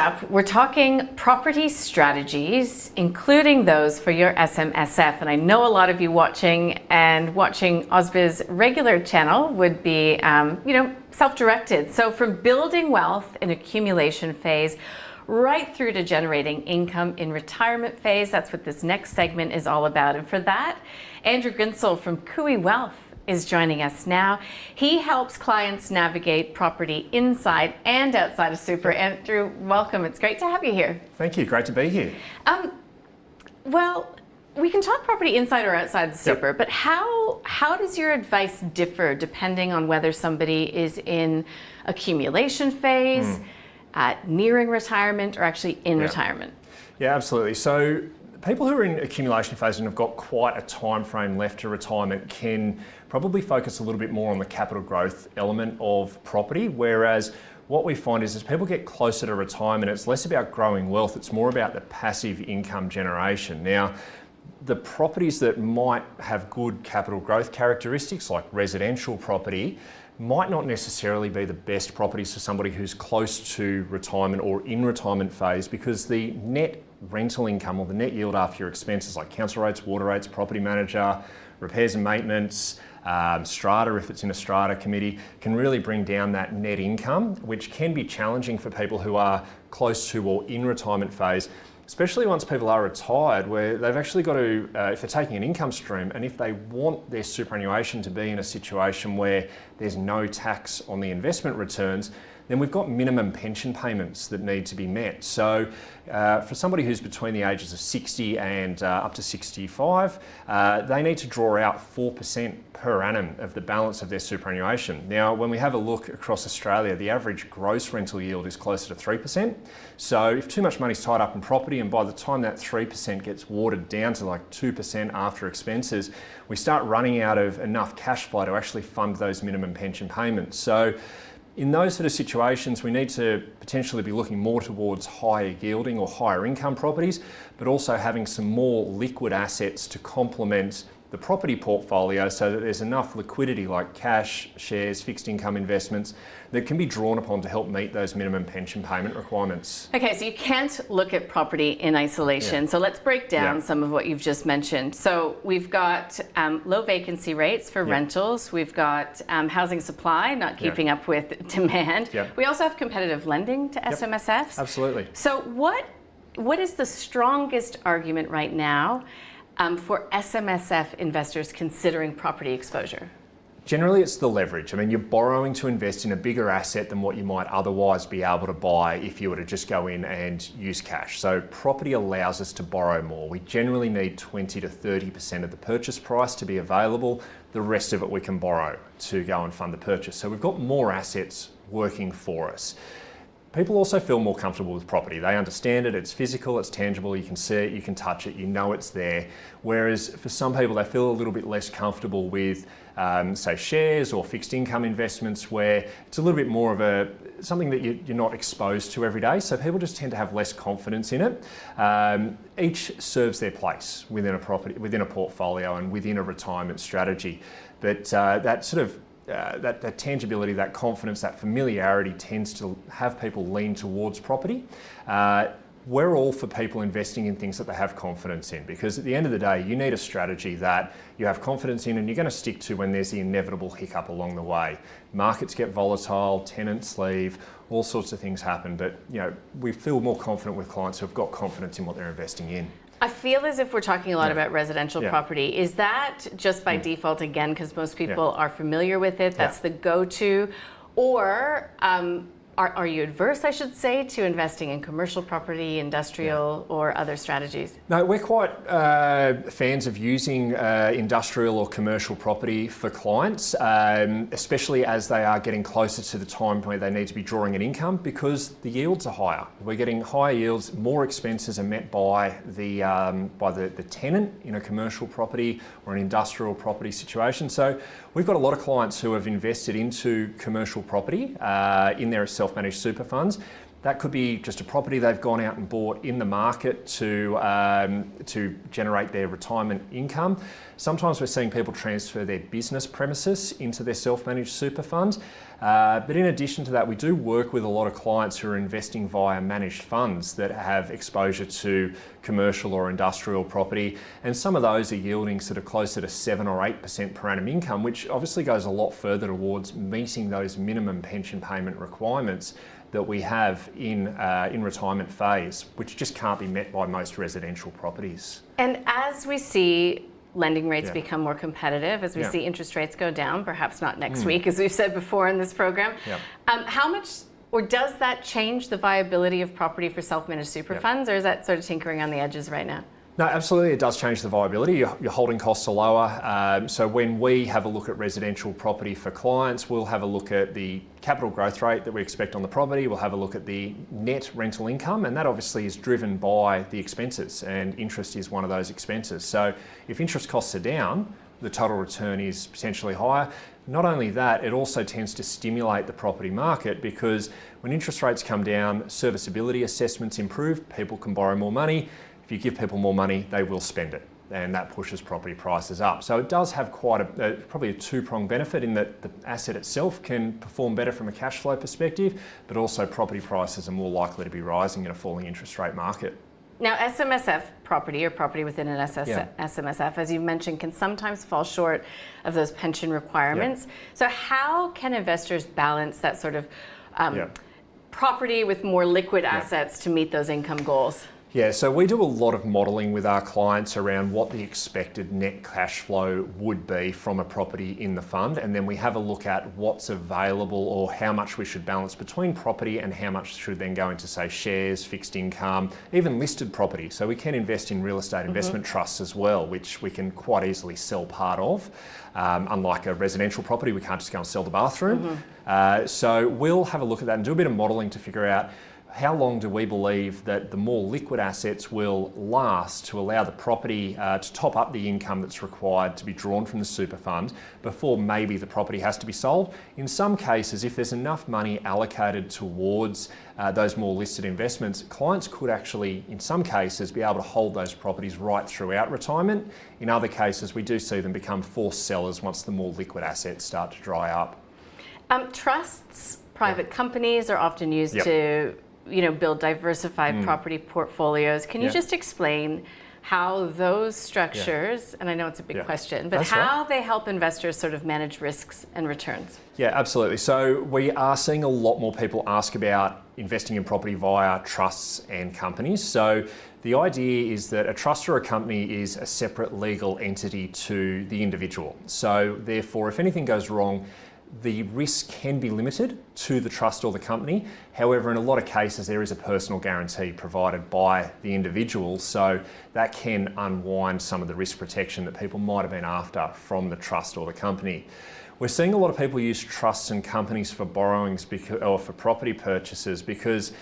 up, we're talking property strategies, including those for your SMSF. And I know a lot of you watching Ausbiz's regular channel would be, self-directed. So from building wealth in accumulation phase, right through to generating income in retirement phase. That's what this next segment is all about. And for that, Andrew Grinsell from Cooee Wealth is joining us now. He helps clients navigate property inside and outside of super. Andrew, welcome. It's great to have you here. Thank you. Great to be here. Well, we can talk property inside or outside the super, but how does your advice differ depending on whether somebody is in accumulation phase, nearing retirement, or actually in retirement? Yeah, absolutely. So people who are in accumulation phase and have got quite a time frame left to retirement can probably focus a little bit more on the capital growth element of property, whereas what we find is as people get closer to retirement, it's less about growing wealth, it's more about the passive income generation. Now, the properties that might have good capital growth characteristics, like residential property, might not necessarily be the best properties for somebody who's close to retirement or in retirement phase, because the net rental income or the net yield after your expenses like council rates, water rates, property manager, repairs and maintenance, strata if it's in a strata committee, can really bring down that net income, which can be challenging for people who are close to or in retirement phase, especially once people are retired, where they've actually got to, if they're taking an income stream, and if they want their superannuation to be in a situation where there's no tax on the investment returns, then we've got minimum pension payments that need to be met. So for somebody who's between the ages of 60 and up to 65, they need to draw out 4% per annum of the balance of their superannuation. Now, when we have a look across Australia, the average gross rental yield is closer to 3%. So if too much money's tied up in property, and by the time that 3% gets watered down to like 2% after expenses, we start running out of enough cash flow to actually fund those minimum pension payments. So in those sort of situations, we need to potentially be looking more towards higher yielding or higher income properties, but also having some more liquid assets to complement the property portfolio so that there's enough liquidity like cash, shares, fixed income investments that can be drawn upon to help meet those minimum pension payment requirements. Okay, so you can't look at property in isolation. So let's break down some of what you've just mentioned. So we've got low vacancy rates for rentals. We've got housing supply not keeping up with demand. We also have competitive lending to SMSFs. Absolutely. So what is the strongest argument right now for SMSF investors considering property exposure? Generally, it's the leverage. I mean, you're borrowing to invest in a bigger asset than what you might otherwise be able to buy if you were to just go in and use cash. So property allows us to borrow more. We generally need 20 to 30% of the purchase price to be available. The rest of it we can borrow to go and fund the purchase. So we've got more assets working for us. People also feel more comfortable with property. They understand it, it's physical, it's tangible, you can see it, you can touch it, you know it's there. Whereas for some people, they feel a little bit less comfortable with, say, shares or fixed income investments, where it's a little bit more of something that you're not exposed to every day. So people just tend to have less confidence in it. Each serves their place within a property, within a portfolio and within a retirement strategy. But that sort of that tangibility, that confidence, that familiarity tends to have people lean towards property. We're all for people investing in things that they have confidence in, because at the end of the day, you need a strategy that you have confidence in and you're going to stick to when there's the inevitable hiccup along the way. Markets get volatile, tenants leave, all sorts of things happen, but we feel more confident with clients who have got confidence in what they're investing in. I feel as if we're talking a lot about residential property. Is that just by default, again, because most people are familiar with it, that's the go-to? Or are you adverse, I should say, to investing in commercial property, industrial, or other strategies? No, we're quite fans of using industrial or commercial property for clients, especially as they are getting closer to the time where they need to be drawing an income, because the yields are higher. We're getting higher yields, more expenses are met by the tenant in a commercial property or an industrial property situation. So we've got a lot of clients who have invested into commercial property in their self-managed super funds, That could be just a property they've gone out and bought in the market to generate their retirement income. Sometimes we're seeing people transfer their business premises into their self-managed super fund. But in addition to that, we do work with a lot of clients who are investing via managed funds that have exposure to commercial or industrial property. And some of those are yielding sort of closer to 7 or 8% per annum income, which obviously goes a lot further towards meeting those minimum pension payment requirements that we have in retirement phase, which just can't be met by most residential properties. And as we see lending rates become more competitive, as we see interest rates go down, perhaps not next week, as we've said before in this program, how much, or does that change the viability of property for self-managed super funds, or is that sort of tinkering on the edges right now? No, absolutely, it does change the viability. Your holding costs are lower. So when we have a look at residential property for clients, we'll have a look at the capital growth rate that we expect on the property. We'll have a look at the net rental income, and that obviously is driven by the expenses, and interest is one of those expenses. So if interest costs are down, the total return is potentially higher. Not only that, it also tends to stimulate the property market, because when interest rates come down, serviceability assessments improve, people can borrow more money. If you give people more money, they will spend it, and that pushes property prices up. So it does have quite probably a two-pronged benefit, in that the asset itself can perform better from a cash flow perspective, but also property prices are more likely to be rising in a falling interest rate market. Now, SMSF property, or property within an SMSF, as you mentioned, can sometimes fall short of those pension requirements. So how can investors balance that sort of property with more liquid assets to meet those income goals? Yeah, so we do a lot of modelling with our clients around what the expected net cash flow would be from a property in the fund, and then we have a look at what's available, or how much we should balance between property and how much should then go into, say, shares, fixed income, even listed property. So we can invest in real estate investment trusts as well, which we can quite easily sell part of. Unlike a residential property, we can't just go and sell the bathroom. So we'll have a look at that and do a bit of modelling to figure out how long do we believe that the more liquid assets will last to allow the property to top up the income that's required to be drawn from the super fund before maybe the property has to be sold. In some cases, if there's enough money allocated towards those more listed investments, clients could actually, in some cases, be able to hold those properties right throughout retirement. In other cases, we do see them become forced sellers once the more liquid assets start to dry up. Trusts, private companies are often used to build diversified property portfolios. Can you just explain how those structures, and I know it's a big question, but how they help investors sort of manage risks and returns? Yeah, absolutely. So we are seeing a lot more people ask about investing in property via trusts and companies. So the idea is that a trust or a company is a separate legal entity to the individual. So therefore, if anything goes wrong, the risk can be limited to the trust or the company. However, in a lot of cases, there is a personal guarantee provided by the individual, so that can unwind some of the risk protection that people might have been after from the trust or the company. We're seeing a lot of people use trusts and companies for borrowings or for property purchases, because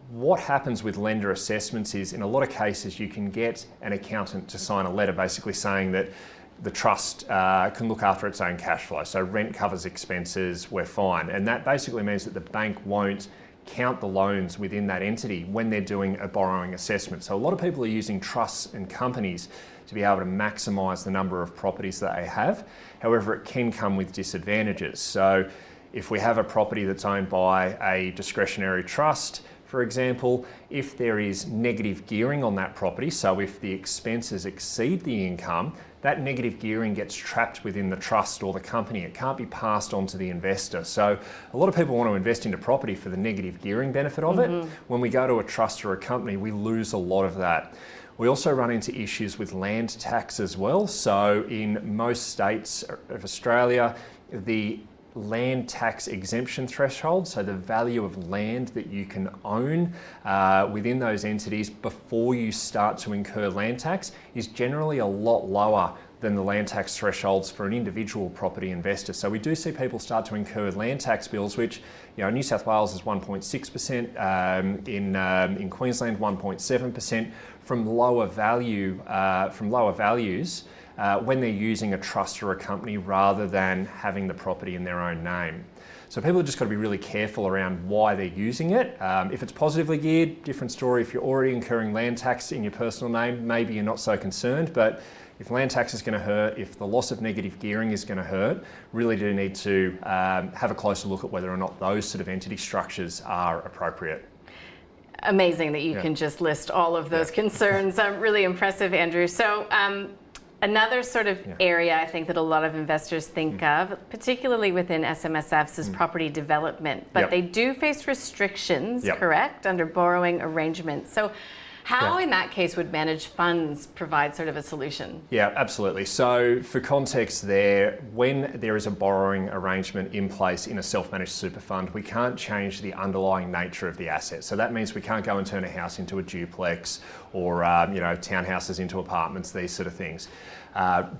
what happens with lender assessments is, in a lot of cases, you can get an accountant to sign a letter basically saying that the trust can look after its own cash flow. So rent covers expenses, we're fine. And that basically means that the bank won't count the loans within that entity when they're doing a borrowing assessment. So a lot of people are using trusts and companies to be able to maximise the number of properties that they have. However, it can come with disadvantages. So if we have a property that's owned by a discretionary trust, for example, if there is negative gearing on that property, so if the expenses exceed the income, that negative gearing gets trapped within the trust or the company. It can't be passed on to the investor. So a lot of people want to invest into property for the negative gearing benefit of it. When we go to a trust or a company, we lose a lot of that. We also run into issues with land tax as well. So in most states of Australia, the land tax exemption threshold, so the value of land that you can own within those entities before you start to incur land tax, is generally a lot lower than the land tax thresholds for an individual property investor. So we do see people start to incur land tax bills, which, New South Wales is 1.6%, in Queensland 1.7%, from lower values when they're using a trust or a company rather than having the property in their own name. So people have just got to be really careful around why they're using it. If it's positively geared, different story. If you're already incurring land tax in your personal name, maybe you're not so concerned, but if land tax is going to hurt, if the loss of negative gearing is going to hurt, really do need to have a closer look at whether or not those sort of entity structures are appropriate. Amazing that you can just list all of those concerns. Really impressive, Andrew. So another sort of area I think that a lot of investors think of, particularly within SMSFs, is property development. But they do face restrictions, correct, under borrowing arrangements. So how in that case would managed funds provide sort of a solution? Yeah, absolutely. So for context there, when there is a borrowing arrangement in place in a self-managed super fund, we can't change the underlying nature of the asset. So that means we can't go and turn a house into a duplex or townhouses into apartments, these sort of things.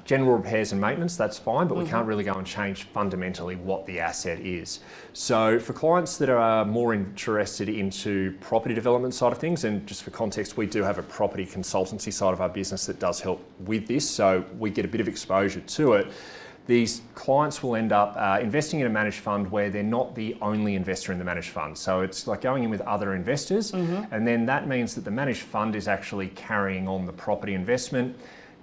General repairs and maintenance, that's fine, but we can't really go and change fundamentally what the asset is. So for clients that are more interested into property development side of things, and just for context, we do have a property consultancy side of our business that does help with this, so we get a bit of exposure to it. These clients will end up investing in a managed fund where they're not the only investor in the managed fund. So it's like going in with other investors, and then that means that the managed fund is actually carrying on the property investment.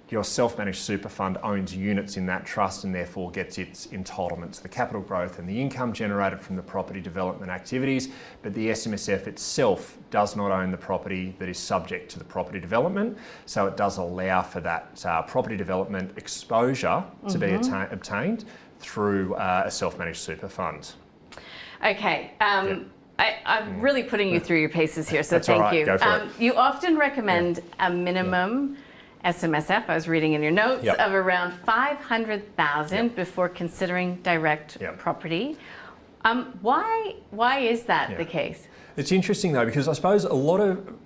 Your self-managed super fund owns units in that trust and therefore gets its entitlement to the capital growth and the income generated from the property development activities, but the SMSF itself does not own the property that is subject to the property development, so it does allow for that property development exposure to be obtained through a self-managed super fund. Okay. I'm really putting you through your paces here, so That's thank all right. you. Go for it. You often recommend a minimum SMSF, I was reading in your notes, of around 500,000 before considering direct property. Why is that the case? It's interesting though, because I suppose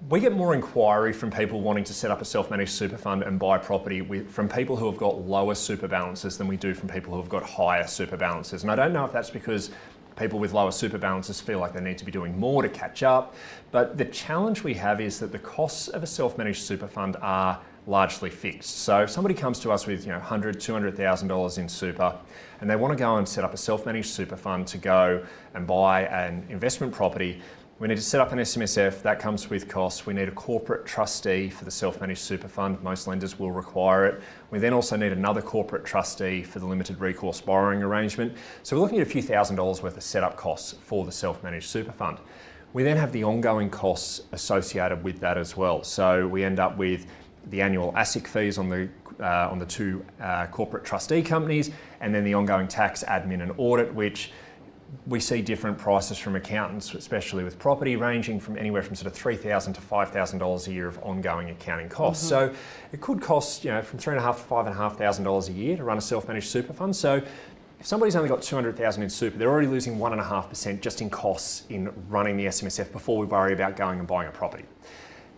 we get more inquiry from people wanting to set up a self-managed super fund and buy property from people who have got lower super balances than we do from people who have got higher super balances. And I don't know if that's because people with lower super balances feel like they need to be doing more to catch up. But the challenge we have is that the costs of a self-managed super fund are largely fixed. So if somebody comes to us with $100,000, $200,000 in super and they want to go and set up a self-managed super fund to go and buy an investment property, we need to set up an SMSF. That comes with costs. We need a corporate trustee for the self-managed super fund. Most lenders will require it. We then also need another corporate trustee for the limited recourse borrowing arrangement. So we're looking at a few $1,000s worth of setup costs for the self-managed super fund. We then have the ongoing costs associated with that as well. So we end up with the annual ASIC fees on the two corporate trustee companies, and then the ongoing tax, admin and audit, which we see different prices from accountants, especially with property, ranging from anywhere from sort of $3,000 to $5,000 a year of ongoing accounting costs. So it could cost from $3,500 to $5,500 a year to run a self-managed super fund. So if somebody's only got $200,000 in super, they're already losing 1.5% just in costs in running the SMSF before we worry about going and buying a property.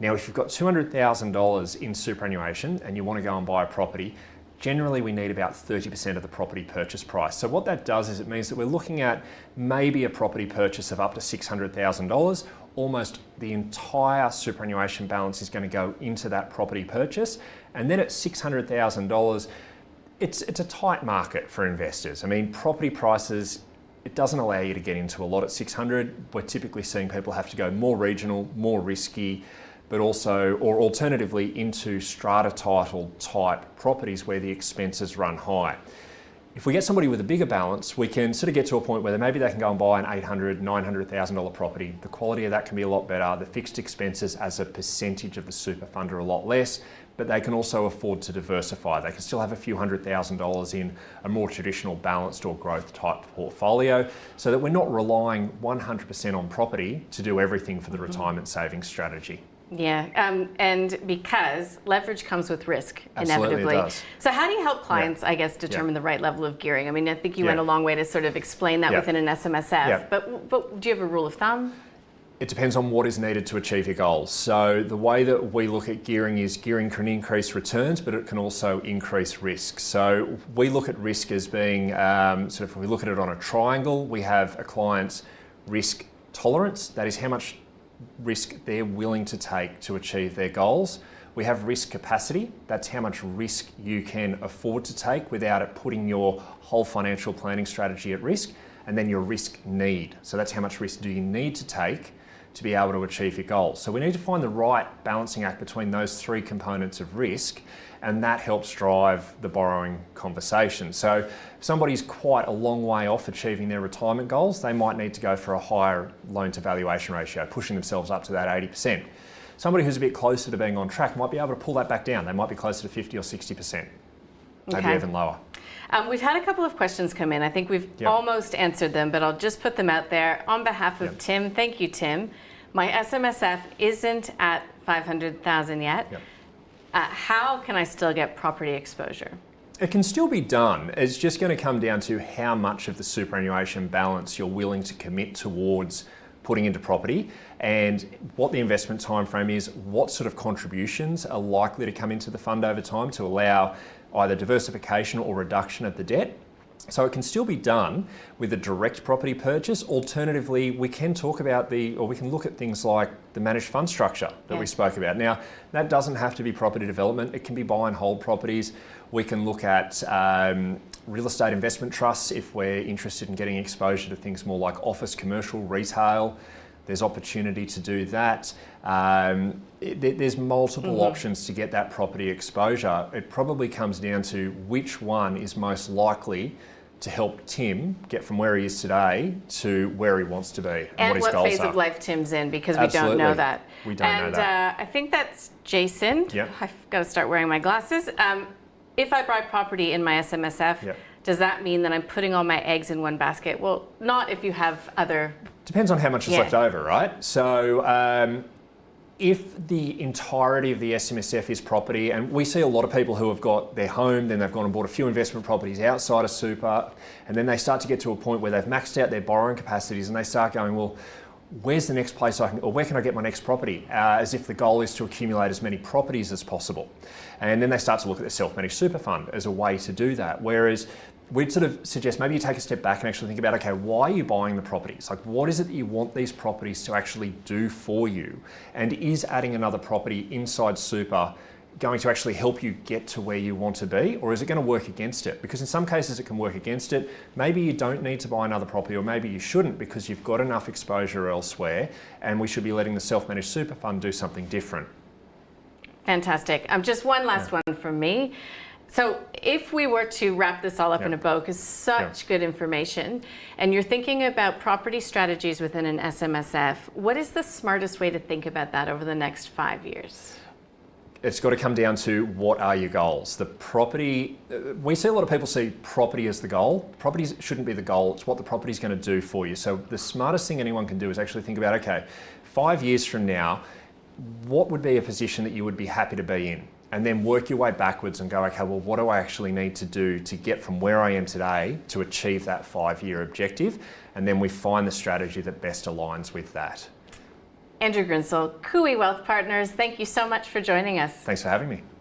Now, if you've got $200,000 in superannuation and you want to go and buy a property, generally we need about 30% of the property purchase price. So what that does is it means that we're looking at maybe a property purchase of up to $600,000. Almost the entire superannuation balance is going to go into that property purchase. And then at $600,000, it's a tight market for investors. I mean, property prices, it doesn't allow you to get into a lot at 600. We're typically seeing people have to go more regional, more risky, but also, or alternatively, into strata title type properties where the expenses run high. If we get somebody with a bigger balance, we can sort of get to a point where maybe they can go and buy an $800,000, $900,000 property. The quality of that can be a lot better. The fixed expenses as a percentage of the super fund are a lot less, but they can also afford to diversify. They can still have a few $100,000 in a more traditional balanced or growth type portfolio, so that we're not relying 100% on property to do everything for the retirement savings strategy. Yeah, and because leverage comes with risk, Absolutely inevitably. It does. So how do you help clients, I guess, determine the right level of gearing? I mean, I think you went a long way to sort of explain that within an SMSF, but do you have a rule of thumb? It depends on what is needed to achieve your goals. So the way that we look at gearing is gearing can increase returns, but it can also increase risk. So we look at risk as being, if we look at it on a triangle, we have a client's risk tolerance, that is how much risk they're willing to take to achieve their goals. We have risk capacity, that's how much risk you can afford to take without it putting your whole financial planning strategy at risk. and then your risk need. So that's how much risk do you need to take to be able to achieve your goals. So we need to find the right balancing act between those three components of risk, and that helps drive the borrowing conversation. So if somebody's quite a long way off achieving their retirement goals, they might need to go for a higher loan to valuation ratio, pushing themselves up to that 80%. Somebody who's a bit closer to being on track might be able to pull that back down. They might be closer to 50 or 60%, maybe even lower. We've had a couple of questions come in. I think we've almost answered them, but I'll just put them out there. On behalf of Tim, thank you, Tim. My SMSF isn't at 500,000 yet. How can I still get property exposure? It can still be done. It's just going to come down to how much of the superannuation balance you're willing to commit towards putting into property, and what the investment time frame is, what sort of contributions are likely to come into the fund over time to allow either diversification or reduction of the debt. So it can still be done with a direct property purchase. Alternatively, we can talk about we can look at things like the managed fund structure that we spoke about. Now, that doesn't have to be property development. It can be buy and hold properties. We can look at real estate investment trusts if we're interested in getting exposure to things more like office, commercial, retail. There's opportunity to do that. There's multiple options to get that property exposure. It probably comes down to which one is most likely to help Tim get from where he is today to where he wants to be and what his goals are. And what phase of life Tim's in, because we don't know that. We don't know that. I think that's Jason. I've got to start wearing my glasses. If I buy property in my SMSF, does that mean that I'm putting all my eggs in one basket? Well, not if you have other... Depends on how much is left over, right? So if the entirety of the SMSF is property, and we see a lot of people who have got their home, then they've gone and bought a few investment properties outside of super, and then they start to get to a point where they've maxed out their borrowing capacities and they start going, well, where's the next place I can, or where can I get my next property? As if the goal is to accumulate as many properties as possible. And then they start to look at the self-managed super fund as a way to do that. Whereas we'd sort of suggest maybe you take a step back and actually think about, okay, why are you buying the properties? Like, what is it that you want these properties to actually do for you? And is adding another property inside super going to actually help you get to where you want to be, or is it going to work against it? Because in some cases it can work against it. Maybe you don't need to buy another property, or maybe you shouldn't because you've got enough exposure elsewhere, and we should be letting the self-managed super fund do something different. Fantastic. Just one last one from me. So if we were to wrap this all up in a bow, because such good information, and you're thinking about property strategies within an SMSF, what is the smartest way to think about that over the next 5 years? It's got to come down to what are your goals. The property, we see a lot of people see property as the goal. Property shouldn't be the goal, it's what the property is going to do for you. So the smartest thing anyone can do is actually think about, okay, 5 years from now, what would be a position that you would be happy to be in? And then work your way backwards and go, okay, well, what do I actually need to do to get from where I am today to achieve that 5-year objective? And then we find the strategy that best aligns with that. Andrew Grinsell, Cooee Wealth Partners, thank you so much for joining us. Thanks for having me.